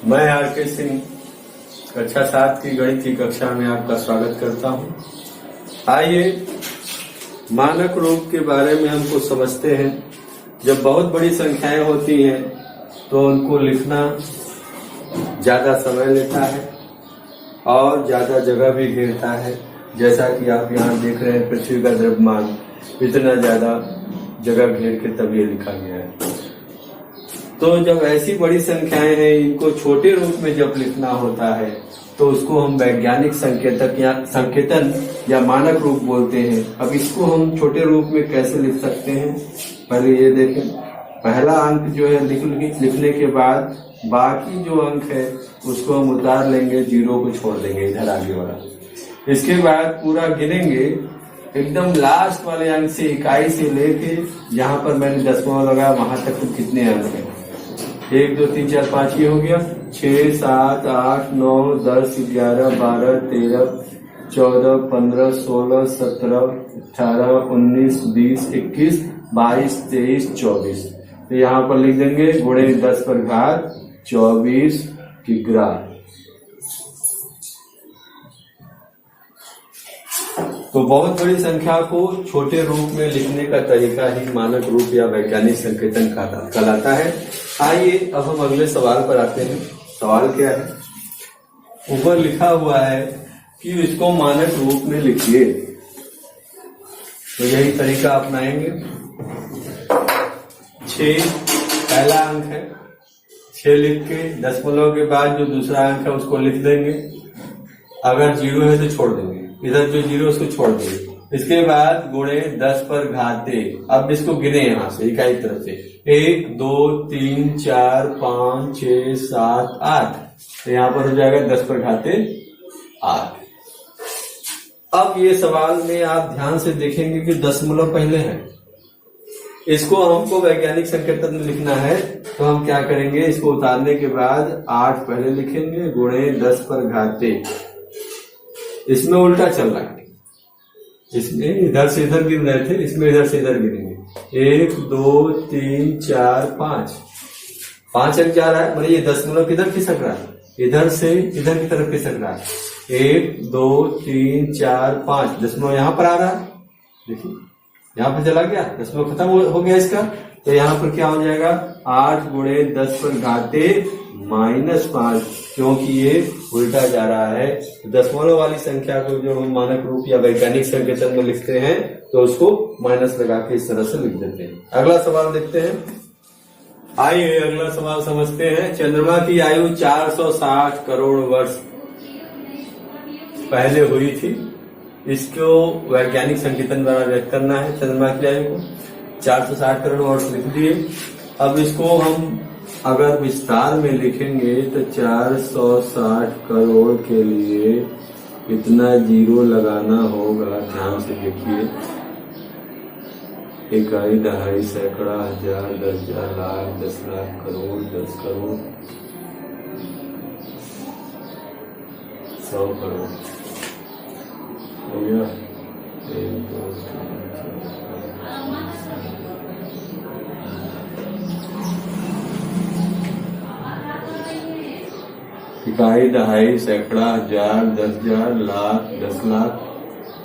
मैं आर.के. सिंह कक्षा 7 की गणित की कक्षा में आपका स्वागत करता हूं। आइए मानक रूप के बारे में हमको समझते हैं। जब बहुत बड़ी संख्याएं होती हैं तो उनको लिखना ज्यादा समय लेता है और ज्यादा जगह भी घेरता है। जैसा कि आप यहाँ देख रहे हैं, पृथ्वी का द्रव्यमान इतना ज्यादा जगह घेर के तब ये लिखा गया है। तो जब ऐसी बड़ी संख्याएं हैं, इनको छोटे रूप में जब लिखना होता है तो उसको हम वैज्ञानिक संकेतन या मानक रूप बोलते हैं। अब इसको हम छोटे रूप में कैसे लिख सकते हैं, पहले ये देखें। पहला अंक जो है लिखने के बाद बाकी जो अंक है उसको हम उतार लेंगे, जीरो को छोड़ देंगे इधर आगे वाला। इसके बाद पूरा गिनेंगे, एकदम लास्ट वाले अंक से इकाई से लेके जहां पर मैंने दशमलव लगाया वहां तक कितने अंक हैं। 1 2 3 4 5 ये हो गया। 6 7 8 9 10 11 12 13 14 15 16 17 18 19 20 21 22 23 24। तो यहाँ पर लिख देंगे गुणे 10 पर घात 24 किग्रा। तो बहुत बड़ी संख्या को छोटे रूप में लिखने का तरीका ही मानक रूप या वैज्ञानिक संकेतन कहलाता है। आइए अब हम अगले सवाल पर आते हैं। सवाल क्या है? ऊपर लिखा हुआ है कि इसको मानक रूप में लिखिए। तो यही तरीका अपनाएंगे। 6 पहला अंक है, 6 लिख के दशमलव के बाद जो दूसरा अंक है उसको लिख देंगे। अगर 0 है तो छोड़ देंगे, इधर जो 0 उसको छोड़ देंगे। इसके बाद गुणे 10 पर घाते। अब इसको गिने यहाँ से इकाई तरफ से 1 2 3 4 5 6 7 8। तो यहाँ पर हो जाएगा 10 पर घाते 8। अब ये सवाल में आप ध्यान से देखेंगे कि दशमलव पहले है। इसको हमको वैज्ञानिक संकेतन में लिखना है तो हम क्या करेंगे, इसको उतारने के बाद 8 पहले लिखेंगे गुणे 10 पर घाते। इसमें उल्टा चल रहा है, इसमें इधर से इधर गिन रहे थे, इसमें इधर से इधर गिनेंगे। 1 2 3 4 5 5 अंक जा रहा है, मतलब ये दशमलव किधर खिसक रहा है, इधर से इधर की तरफ खिसक रहा है। 1 2 3 4 5 दशमलव यहाँ पर आ रहा है। देखिए यहाँ पर चला गया, दशमलव खत्म हो गया इसका। तो यहाँ पर क्या हो जाएगा, 8 गुणे 10 पर घाते -5, क्योंकि ये उल्टा जा रहा है। दशमलव वाली संख्या को जो हम मानक रूप या वैज्ञानिक संकेतन में लिखते हैं तो उसको माइनस लगा के इस तरह से लिख देते हैं। अगला सवाल देखते हैं। आइए अगला सवाल समझते हैं। चंद्रमा की आयु 460 करोड़ वर्ष पहले हुई थी। इसको वैज्ञानिक संकेतन द्वारा व्यक्त करना है। चंद्रमा की आयु को 460 करोड़ वर्ष लिख दिए। अब इसको हम अगर विस्तार में लिखेंगे तो 460 करोड़ के लिए कितना जीरो लगाना होगा, ध्यान से देखिए। इकाई, दहाई, सैकड़ा, हजार, 10,000, लाख, 10 लाख, करोड़, 10 करोड़, 100 करोड़ हो गया। 1 2 3 इकाई, दहाई, सैकड़ा, हजार, 10,000, लाख, 10 लाख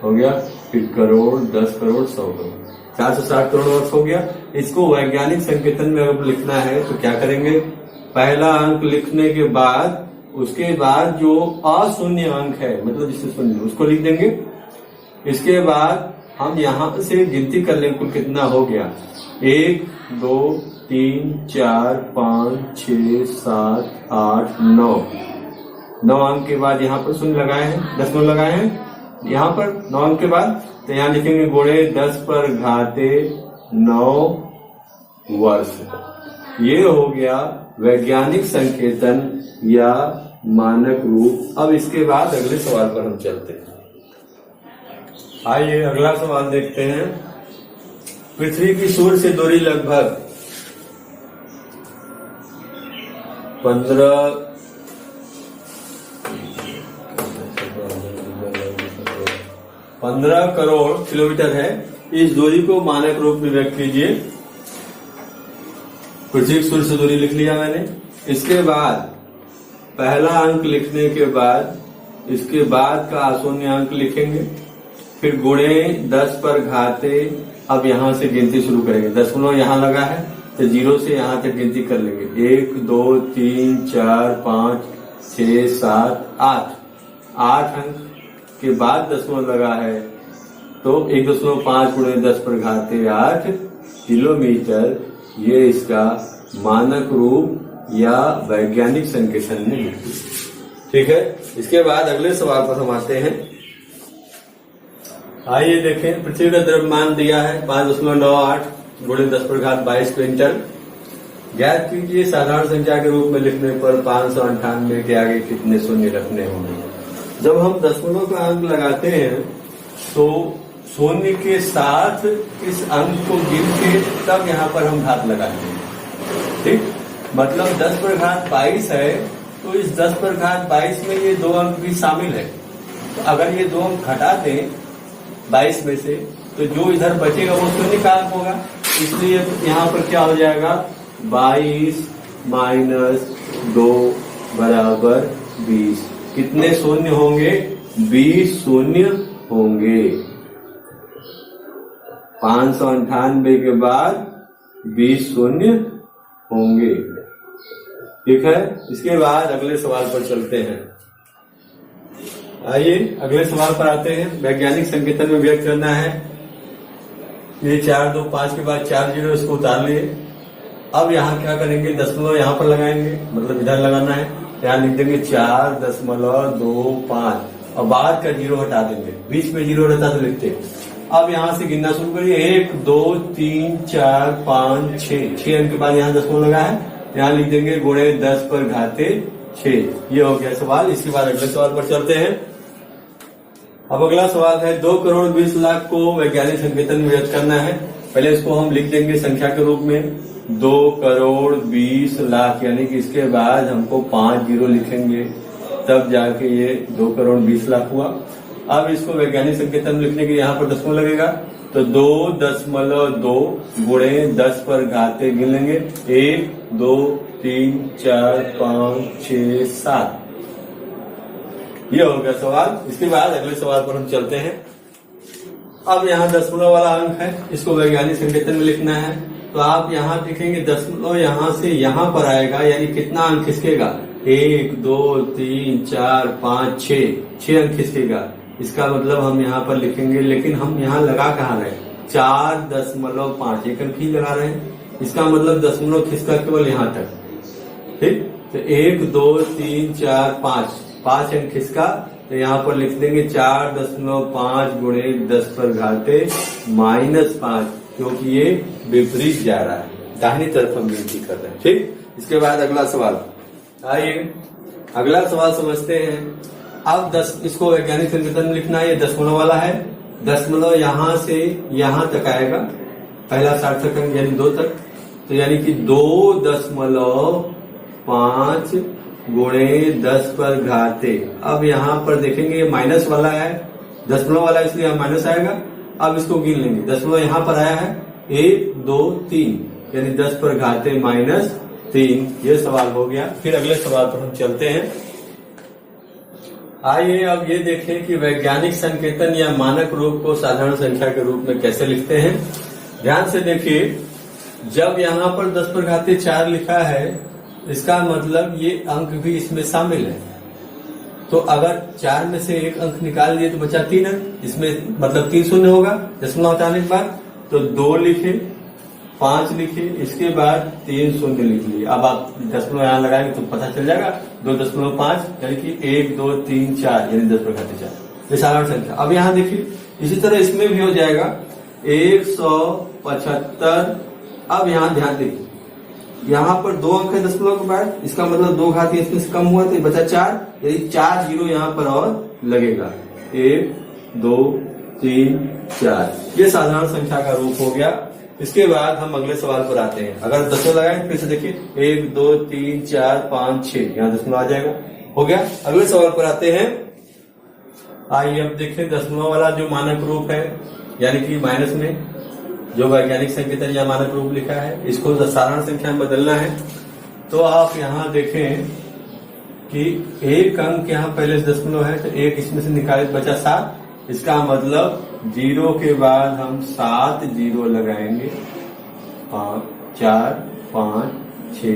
हो गया। फिर करोड़, 10 करोड़, 100 करोड़, 460 करोड़ वर्ष हो गया। इसको वैज्ञानिक संकेतन में अगर लिखना है तो क्या करेंगे, पहला अंक लिखने के बाद उसके बाद जो अशून्य अंक है, मतलब जिससे शून्य, उसको लिख देंगे। इसके बाद हम यहाँ से गिनती कर लेंगे कुल कितना हो गया। 1 2 3 4 5 6 7 8 9 अंक के बाद यहाँ पर शून्य लगाए हैं, दशमलव लगाए हैं यहाँ पर 9 अंक के बाद। तो यहाँ लिखेंगे गुणे 10 पर घाते 9 वर्ष। ये हो गया वैज्ञानिक संकेतन या मानक रूप। अब इसके बाद अगले सवाल पर हम चलते हैं। आइए अगला सवाल देखते हैं। पृथ्वी की सूर्य से दूरी लगभग 15 करोड़ किलोमीटर है। इस दूरी को मानक रूप में व्यक्त कीजिए। पृथ्वी सूर्य से दूरी लिख लिया मैंने। इसके बाद पहला अंक लिखने के बाद इसके बाद का आशून्य अंक लिखेंगे, फिर गुणे 10 पर घाते। अब यहां से गिनती शुरू करेंगे, दशमलव यहां लगा है तो 0 से यहां तक गिनती कर लेंगे। 1 2 3 4 5 6 7 8 8 अंक के बाद दशमलव लगा है तो 1.5 गुणे 10 पर घाते 8 किलोमीटर। ये इसका मानक रूप या वैज्ञानिक संकेतन में है। ठीक है, इसके बाद अगले सवाल पर हम आते हैं। आइए देखें, पृथ्वी का द्रव्यमान दिया है 5.98 गुणे 10 पर घात 22 क्विंटल। ज्ञात कीजिए साधारण संख्या के रूप में लिखने पर 598 के आगे कितने शून्य रखने होंगे। जब हम दशमलव का अंक लगाते हैं तो शून्य के साथ इस अंक को गिन के तब यहाँ पर हम घात लगाते हैं। ठीक, मतलब 10 पर घात 22 है तो इस 10 पर घात 22 में ये 2 अंक भी शामिल है। तो अगर ये 2 अंक हटा दें 22 में से तो जो इधर बचेगा वो शून्य का अंक होगा। इसलिए यहाँ पर क्या हो जाएगा, 22 माइनस 2 बराबर 20। कितने शून्य होंगे, 20 शून्य होंगे। 598 के बाद 20 शून्य होंगे। ठीक है, इसके बाद अगले सवाल पर चलते हैं। आइए अगले सवाल पर आते हैं। वैज्ञानिक संकेतन में व्यक्त करना है। ये 4 2 5 के बाद 4 0 इसको उतार लिए। अब यहाँ क्या करेंगे, दशमलव यहाँ पर लगाएंगे, मतलब इधर लगाना है। यहाँ लिख देंगे 4.25 और बाद का 0 हटा देंगे। बीच में 0 रहता तो लिखते। अब यहाँ से गिनना शुरू करिए। 1 2 3 4 5 6 अंक के बाद यहाँ दशमलव लगा है, यहाँ लिख देंगे गुणे 10 पर घाते 6। ये हो गया सवाल। इसके बाद अगले सवाल पर चलते हैं। अब अगला सवाल है 2 करोड़ 20 लाख को वैज्ञानिक संकेतन में व्यक्त करना है। पहले इसको हम लिख देंगे संख्या के रूप में 2 करोड़ 20 लाख, यानी कि इसके बाद हमको 5 0 लिखेंगे तब जाके ये 2 करोड़ 20 लाख हुआ। अब इसको वैज्ञानिक संकेतन में लिखने के यहाँ पर दशमलव लगेगा तो 2.2 गुणे 10 पर घाते गिन लेंगे। 1 2 3 4 5 6 7। ये हो गया सवाल। इसके बाद अगले सवाल पर हम चलते हैं। अब यहाँ दशमलव वाला अंक है, इसको वैज्ञानिक संकेतन में लिखना है। तो आप यहाँ देखेंगे दशमलव यहाँ से यहाँ पर आएगा, यानी कितना अंक खिसकेगा, 1 2 3 4 5 6 अंक खिसकेगा। इसका मतलब हम यहाँ पर लिखेंगे, लेकिन हम यहाँ लगा कहाँ रहे, 4.5 एक अंक ही लगा रहे हैं। इसका मतलब दशमलव खिसका केवल यहाँ तक। ठीक, तो 1 2 3 4 5 अंक खिसका, तो यहाँ पर लिख देंगे 4.5 गुणे 10 पर घाते -5, क्योंकि ये विपरीत जा रहा है, दाहिनी तरफ हम गिनती कर रहे हैं। ठीक, इसके बाद अगला सवाल। आइए अगला सवाल समझते हैं। अब इसको वैज्ञानिक संकेतन में लिखना है। ये दशमलव वाला है, दशमलव यहाँ से यहाँ तक आएगा, पहला सार्थक अंक यानी 2 तक। तो यानी कि 2.5 गुणे 10 पर घाते। अब यहाँ पर देखेंगे माइनस वाला है, दशमलव वाला, इसलिए यहाँ माइनस आएगा। अब इसको गिन लेंगे, दशमलव यहाँ पर आया है 1 2 3, यानी 10 पर घाते -3। ये सवाल हो गया। फिर अगले सवाल पर हम चलते हैं। आइए अब ये देखें कि वैज्ञानिक संकेतन या मानक रूप को साधारण संख्या के रूप में कैसे लिखते हैं। ध्यान से देखिए, जब यहाँ पर 10 पर घाते 4 लिखा है, इसका मतलब ये अंक भी इसमें शामिल है। तो अगर 4 में से एक अंक निकाल दिए तो बचा 3 अंक, इसमें मतलब 3 शून्य होगा दशमलव हटाने के बाद। तो 2 लिखे, 5 लिखे, इसके बाद 3 शून्य लिख लिए। अब आप दशमलव यहाँ लगाएंगे तो पता चल जाएगा 2.5, यानी कि 1 2 3 4, यानी 10 पर घाते 4, ये साधारण संख्या। अब यहाँ देखिए, इसी तरह इसमें भी हो जाएगा 175। अब यहाँ ध्यान देखिए, यहाँ पर 2 अंक है दशमलव के बाद, इसका मतलब 2 घाती इसमें से कम हुआ तो बचा 4, यानी 4 0 यहाँ पर और लगेगा। 1 2 3 4, ये साधारण संख्या का रूप हो गया। इसके बाद हम अगले सवाल पर आते हैं। अगर दशमलव लगाएं फिर से देखिए, 1 2 3 4 5 6, यहाँ दशमलव आ जाएगा। हो गया। अगले सवाल पर आते हैं। आइए अब देखें दशमलव वाला जो मानक रूप है, यानी कि माइनस में जो वैज्ञानिक संकेतन या मानक रूप लिखा है, इसको साधारण संख्या में बदलना है। तो आप यहाँ देखें कि एक अंक यहाँ पहले से दशमलव है तो एक इसमें से निकाले तो बचा 7। इसका मतलब 0 के बाद हम 7 जीरो लगाएंगे, 5 4 5 6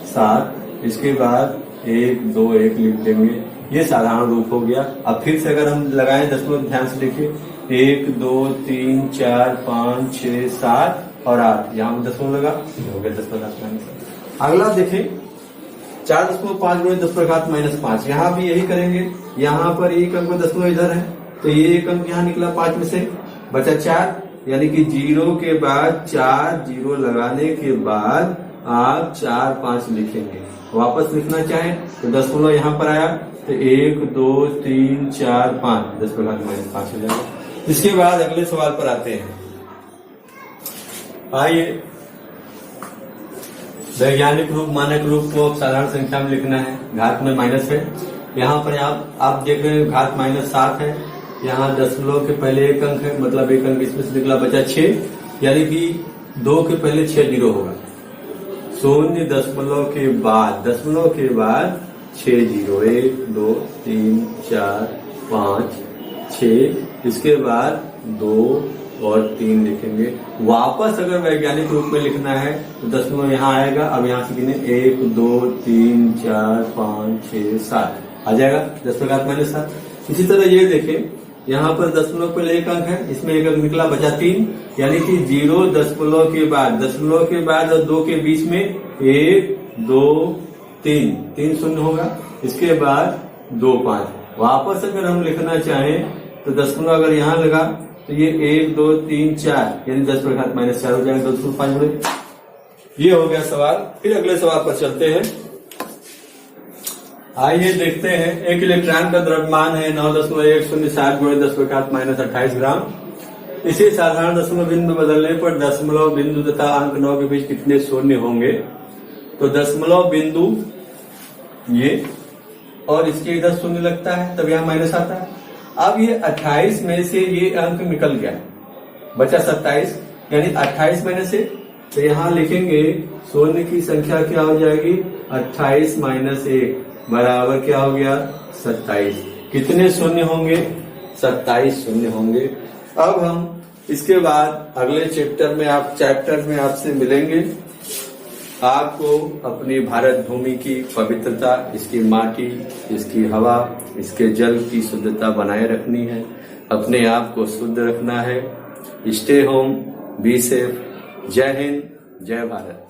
7। इसके बाद 1 2 1 लिख देंगे। ये साधारण रूप हो गया। अब फिर से अगर हम लगाएं दशमलव, ध्यान से देखिए, 1 2 3 4 5 6 7 और 8, यहाँ में दशमलव लगा, हो गया 10⁻⁻7। अगला देखें 4.5 गुणे 10⁻⁻5, यहाँ भी यही करेंगे। यहाँ पर एक अंक दशमलव इधर है तो ये एक अंक यहाँ निकला 5 में से, बचा 4, यानी कि 0 के बाद 4 जीरो लगाने के बाद आप 4 5 लिखेंगे। वापस लिखना चाहें तो दशमलव यहाँ पर आया तो 1 2 3 4 5, 10⁻⁻5 हो जाएगा। इसके बाद अगले सवाल पर आते हैं। आइए, वैज्ञानिक रूप मानक रूप को साधारण संख्या में लिखना है। घात में माइनस है, यहाँ पर आप देख रहे हैं घात -7 है। यहाँ दशमलव के पहले एक अंक है, मतलब एक अंक इसमें से निकला, बचा 6, यानी कि 2 के पहले 6 जीरो होगा। 0 दशमलव के बाद 6 जीरो, 1 2 3 4 5 6, इसके बाद 2 और 3 लिखेंगे। वापस अगर वैज्ञानिक रूप में लिखना है तो दशमलव यहाँ आएगा। अब यहाँ से गिने 1 2 3 4 5 6 7 आ जाएगा 10⁻⁻7। इसी तरह ये देखें, यहाँ पर दशमलव पहले एक अंक है, इसमें एक अंक निकला, बचा 3, यानी कि 0 दशमलव के बाद और 2 के बीच में 1 2 3 शून्य होगा। इसके बाद 2 5। वापस अगर हम लिखना चाहें तो दशमलव अगर यहाँ लगा तो ये 1 2 3 4, यानी 10⁻⁻4 हो जाएगा 2.5 गुणे। ये हो गया सवाल। फिर अगले सवाल पर चलते हैं। आइए देखते हैं, एक इलेक्ट्रॉन का द्रव्यमान है 9.107 गुणे 10⁻⁻28 ग्राम। इसे साधारण दशमलव बिंदु बदलने पर दशमलव बिंदु तथा अंक 9 के बीच कितने शून्य होंगे? तो दशमलव बिंदु ये और इसके इधर शून्य लगता है, तब यहाँ माइनस आता है। अब ये 28 में से ये अंक निकल गया, बचा 27, यानी 28 में से, तो यहाँ लिखेंगे शून्य की संख्या क्या हो जाएगी, 28 - 1 बराबर क्या हो गया, 27। कितने शून्य होंगे, 27 शून्य होंगे। अब हम इसके बाद अगले चैप्टर में आपसे मिलेंगे। आपको अपनी भारत भूमि की पवित्रता, इसकी माटी, इसकी हवा, इसके जल की शुद्धता बनाए रखनी है। अपने आप को शुद्ध रखना है। Stay home, be safe. जय हिंद, जय भारत।